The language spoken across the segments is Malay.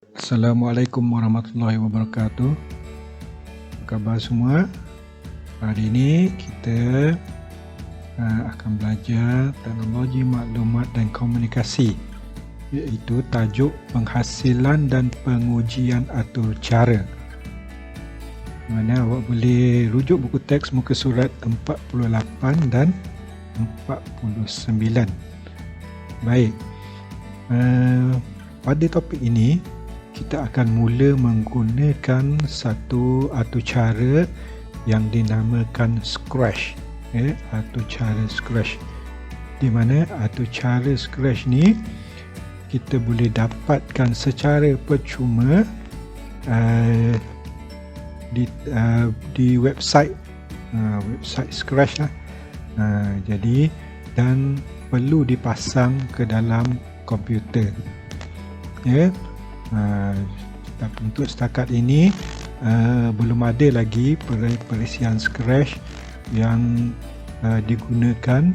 Assalamualaikum warahmatullahi wabarakatuh. Apa khabar semua? Hari ini kita akan belajar teknologi maklumat dan komunikasi, iaitu tajuk penghasilan dan pengujian atur cara. Mana awak boleh rujuk buku teks muka surat 48 dan 49. Baik, pada topik ini kita akan mula menggunakan satu atur cara yang dinamakan Scratch, atur cara Scratch, di mana atur cara Scratch ni kita boleh dapatkan secara percuma di website Scratch lah. Jadi dan perlu dipasang ke dalam komputer. Tapi untuk setakat ini belum ada lagi perisian Scratch yang digunakan,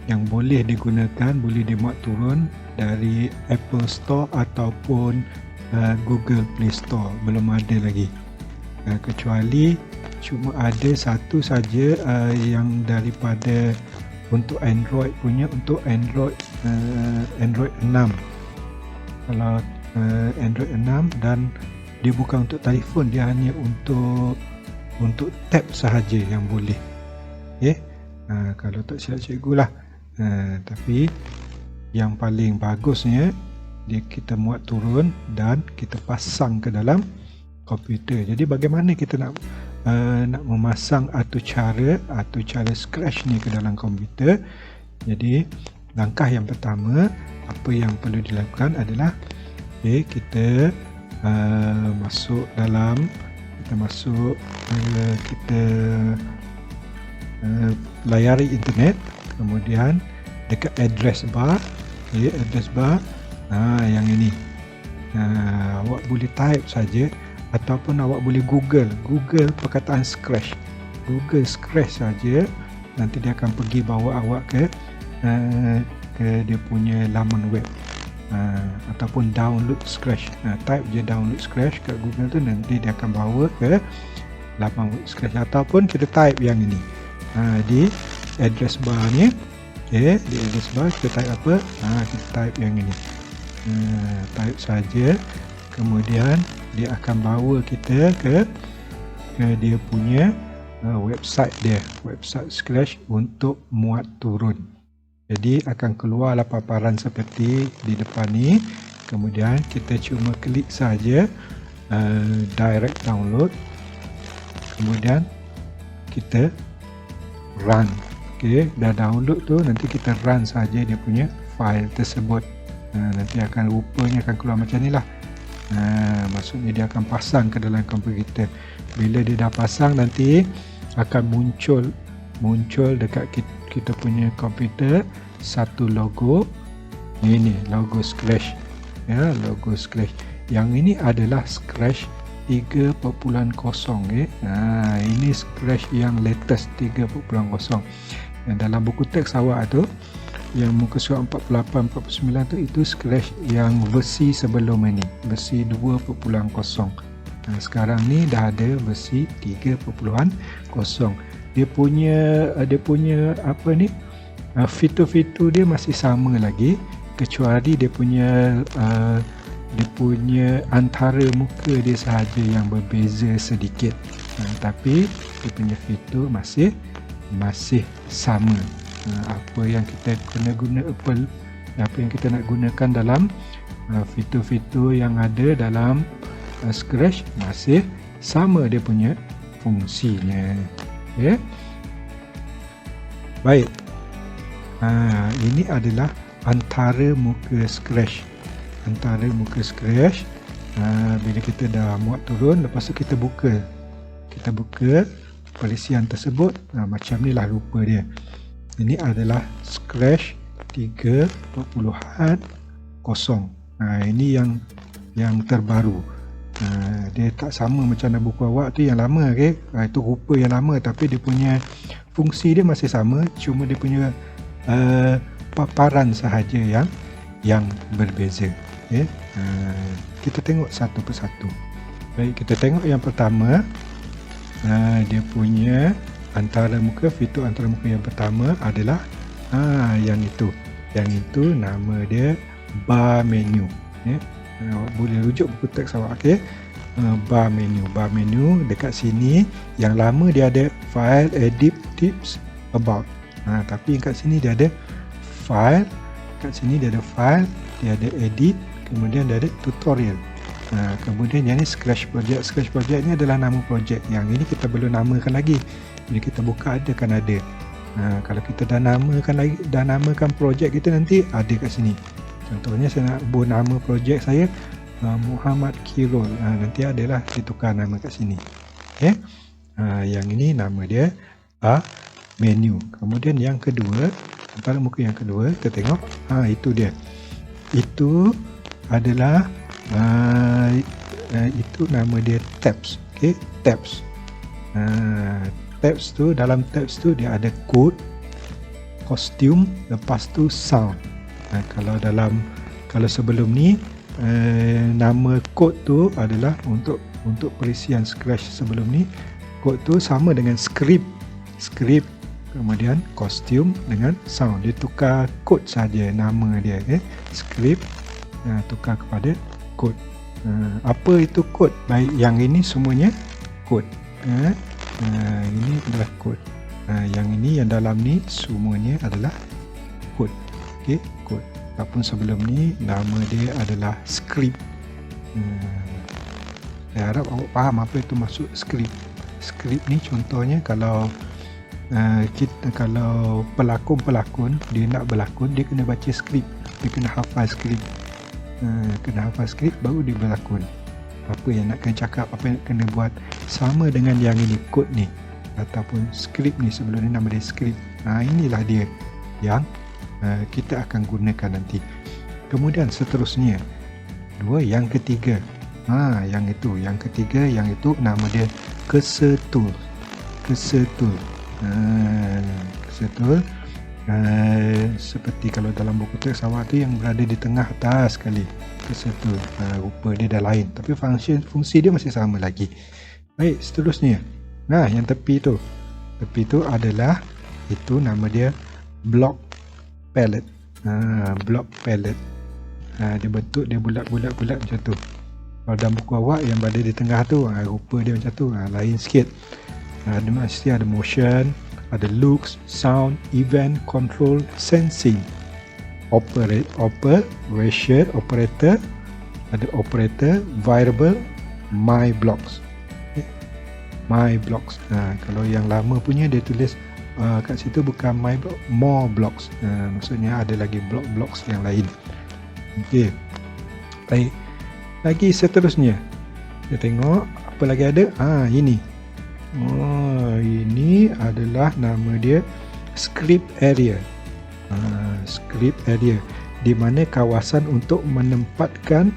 yang boleh digunakan, boleh dimuat turun dari Apple Store ataupun Google Play Store. Belum ada lagi, kecuali cuma ada satu saja yang daripada untuk Android punya, untuk Android 6. Kalau Android 6, dan dia bukan untuk telefon, dia hanya untuk tab sahaja yang boleh. Kalau tak silap cikgu lah. Tapi yang paling bagusnya dia kita muat turun dan kita pasang ke dalam komputer. Jadi bagaimana kita nak memasang atur cara Scratch ni ke dalam komputer? Jadi langkah yang pertama, apa yang perlu dilakukan adalah kita masuk dalam, kita layari internet, kemudian dekat address bar, yang ini awak boleh type saja ataupun awak boleh Google perkataan Scratch, Google Scratch saja, nanti dia akan pergi bawa awak ke dia punya laman web, ataupun download Scratch. Type je download Scratch kat Google tu, nanti dia akan bawa ke laman web Scratch. Ataupun kita type yang ini di address bar ni, di address bar kita type apa? Kita type yang ini, type saja, kemudian dia akan bawa kita ke dia punya website dia, website Scratch untuk muat turun. Jadi akan keluarlah paparan seperti di depan ni, kemudian kita cuma klik saja direct download, kemudian kita run. Dah download tu, nanti kita run saja dia punya file tersebut. Nanti akan rupanya akan keluar macam ni lah. Maksudnya dia akan pasang ke dalam komputer. Bila dia dah pasang, nanti akan muncul dekat kita punya komputer satu logo. Ini logo Scratch, logo Scratch. Yang ini adalah Scratch 3.0. Ini Scratch yang latest 3.0. Dan dalam buku teks awak tu, yang muka surat 48, 49 tu, itu Scratch yang versi sebelum ini, versi 2.0. Sekarang ni dah ada versi 3.0. Dia punya apa ni, fitur-fitur dia masih sama lagi, kecuali dia punya antara muka dia sahaja yang berbeza sedikit, tapi dia punya fitur masih sama. Apa yang kita guna Apple, apa yang kita nak gunakan dalam fitur-fitur yang ada dalam Scratch masih sama dia punya fungsinya. Baik, ini adalah antara muka Scratch. Bila kita dah muat turun, lepas tu kita buka perisian tersebut. Macam ni lah rupa dia. Ini adalah Scratch 3.0. Ini yang terbaru. Dia tak sama macam dalam buku awak tu yang lama, itu rupa yang lama, tapi dia punya fungsi dia masih sama, cuma dia punya paparan sahaja yang berbeza. Okay. Kita tengok satu persatu. Baik, kita tengok yang pertama. Dia punya antara muka, fitur antara muka yang pertama adalah yang itu. Yang itu nama dia bar menu. Boleh rujuk buku teks awak. Okay. Bar menu dekat sini. Yang lama dia ada file, edit, tips, about. Tapi kat sini dia ada file, kat sini dia ada file, dia ada edit, kemudian dia ada tutorial. Kemudian yang ni Scratch project. Scratch project ni adalah nama projek. Yang ini kita belum namakan lagi. Bila kita buka ada kan ada. Kalau kita dah namakan projek kita nanti ada kat sini. Contohnya saya nak ubah nama projek saya Muhammad Kirul. Nanti adalah ditukar nama kat sini. Okay. Yang ini nama dia menu. Kemudian yang kedua, antara muka yang kedua kita tengok, itu dia. Itu adalah itu nama dia tabs. Okay, tabs. Tabs tu, dalam tabs tu dia ada code, costume, lepas tu sound. Kalau sebelum ni nama code tu adalah untuk perisian Scratch sebelum ni, code tu sama dengan script, kemudian costume dengan sound. Dia tukar code saja nama dia. Script tukar kepada code. Apa itu code? Baik, yang ini semuanya code. Ini adalah code. Yang ini, yang dalam ni semuanya adalah code. Okay, code. Ataupun sebelum ni nama dia adalah script. Saya harap awak faham apa itu maksud script. Script ni contohnya kalau kalau pelakon dia nak berlakon, dia kena baca skrip, dia kena hafal skrip. Kena hafal skrip baru dia berlakon. Apa yang nak kena cakap, apa yang kena buat, sama dengan yang ini, kod ni ataupun skrip ni. Sebelum ni nama dia skrip. Inilah dia yang kita akan gunakan nanti. Kemudian seterusnya yang ketiga. Yang ketiga, yang itu nama dia cursor tool. Seperti kalau dalam buku teks awak tu yang berada di tengah atas sekali, cursor tool. Rupa dia dah lain, tapi fungsi dia masih sama lagi. Baik, seterusnya yang tepi tu adalah, itu nama dia block palette. Block palette. Dia bentuk dia bulat-bulat macam tu. Kalau dalam buku awak yang berada di tengah tu, rupa dia macam tu, lain sikit. Dia mesti ada motion, ada looks, sound, event, control, sensing, operation, operator, ada operator, variable, my blocks. My blocks. Kalau yang lama punya dia tulis kat situ bukan my block, more blocks. Maksudnya ada lagi blocks yang lain. Okey. Baik. Lagi seterusnya kita tengok apa lagi ada. Ini. Ini adalah nama dia script area. Script area, di mana kawasan untuk menempatkan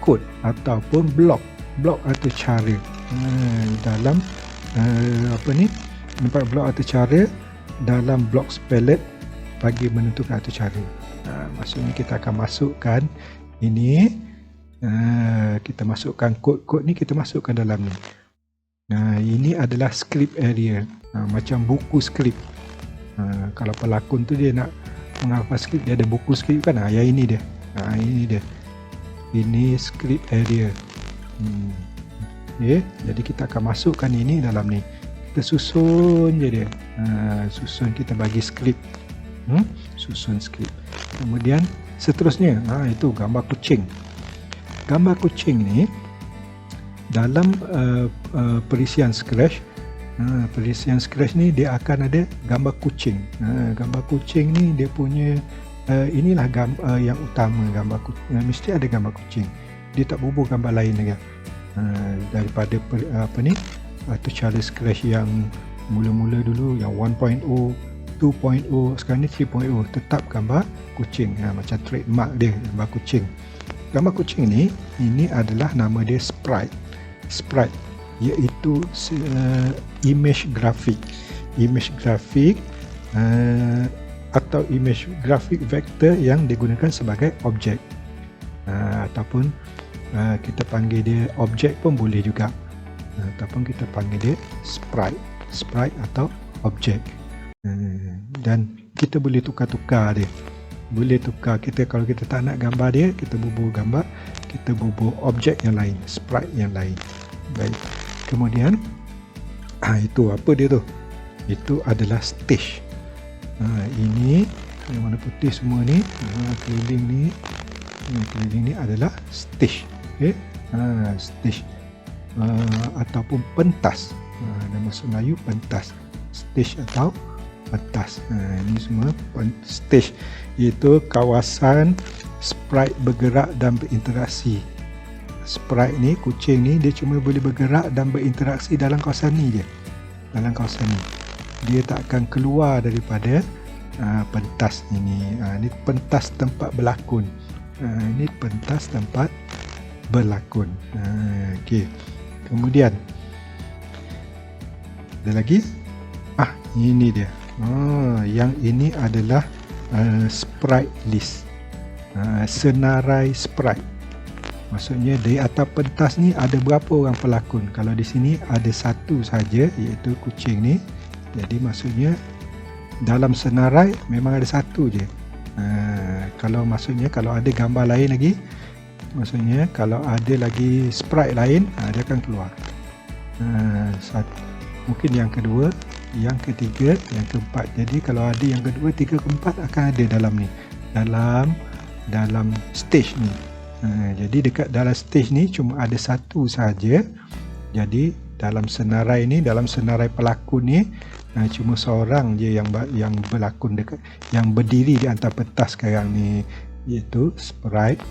kod ataupun blok atau cara dalam tempat blok atau cara dalam blocks palette bagi menentukan atau cara. Maksudnya kita akan masukkan ini, kita masukkan kod ni, kita masukkan dalam ni. Ini adalah script area, macam buku skrip. Kalau pelakon tu dia nak menghafal skrip, dia ada buku skrip kan. Yang ini dia. Ini script area. Okay. Jadi kita akan masukkan ini dalam ni. Kita susun je dia. Susun, kita bagi skrip. Susun skrip. Kemudian seterusnya, itu gambar kucing. Gambar kucing ni dalam perisian Scratch. Perisian Scratch ni dia akan ada gambar kucing. Gambar kucing ni dia punya inilah gambar yang utama. Gambar kucing, mesti ada gambar kucing. Dia tak bubuh gambar lain lagi. Daripada atau cara Scratch yang mula-mula dulu, yang 1.0, 2.0, sekarang ni 3.0, tetap gambar kucing. Macam trademark dia, gambar kucing. Gambar kucing ni, ini adalah nama dia sprite, iaitu image grafik. atau image grafik vektor yang digunakan sebagai objek. Ataupun kita panggil dia objek pun boleh juga. Ataupun kita panggil dia sprite atau objek. Dan kita boleh tukar-tukar dia. Boleh tukar, kalau kita tak nak gambar dia, kita bubuh gambar, kita bubuh objek yang lain, sprite yang lain. Baik. Kemudian itu apa dia tu? Itu adalah stage. Ini yang warna putih semua ni, keliling ni adalah stage. Okey. Stage. Ataupun pentas. Dalam bahasa Melayu pentas. Stage atau pentas. Ini semua stage, iaitu kawasan sprite bergerak dan berinteraksi. Sprite ni, kucing ni, dia cuma boleh bergerak dan berinteraksi dalam kawasan ni je. Dalam kawasan ni. Dia tak akan keluar daripada pentas ini. Ini pentas tempat berlakon. Ini pentas tempat berlakon. Okey. Kemudian ada lagi. Ini dia. Yang ini adalah sprite list. Senarai sprite. Maksudnya di atas pentas ni ada berapa orang pelakon. Kalau di sini ada satu saja, iaitu kucing ni. Jadi maksudnya dalam senarai memang ada satu je. Kalau ada gambar lain lagi, maksudnya kalau ada lagi sprite lain, dia akan keluar. Mungkin yang kedua, yang ketiga, yang keempat. Jadi kalau ada yang kedua, tiga, keempat akan ada dalam ni, dalam stage ni. Jadi dekat dalam stage ni cuma ada satu saja. Jadi dalam senarai ni, dalam senarai pelakon ni, cuma seorang je yang berlakon dekat, yang berdiri di antara pentas sekarang ni, iaitu sprite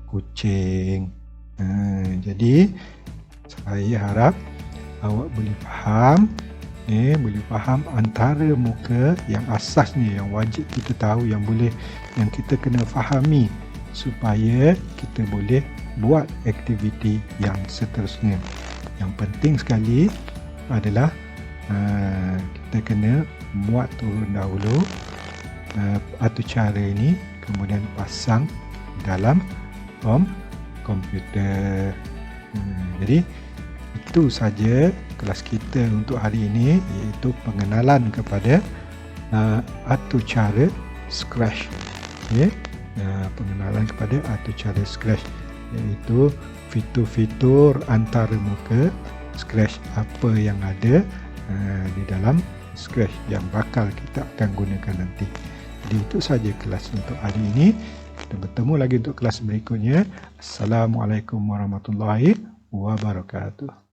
kucing. Jadi saya harap awak boleh faham antara muka yang asasnya, yang wajib kita tahu, yang kita kena fahami supaya kita boleh buat aktiviti yang seterusnya. Yang penting sekali adalah kita kena muat turun dahulu atur cara ini, kemudian pasang dalam komputer. Jadi itu saja kelas kita untuk hari ini, iaitu pengenalan kepada atur cara Scratch. Okay? Pengenalan kepada atur cara Scratch, iaitu fitur-fitur antara muka Scratch, apa yang ada di dalam Scratch yang bakal kita akan gunakan nanti. Jadi itu saja kelas untuk hari ini. Kita bertemu lagi untuk kelas berikutnya. Assalamualaikum warahmatullahi wabarakatuh.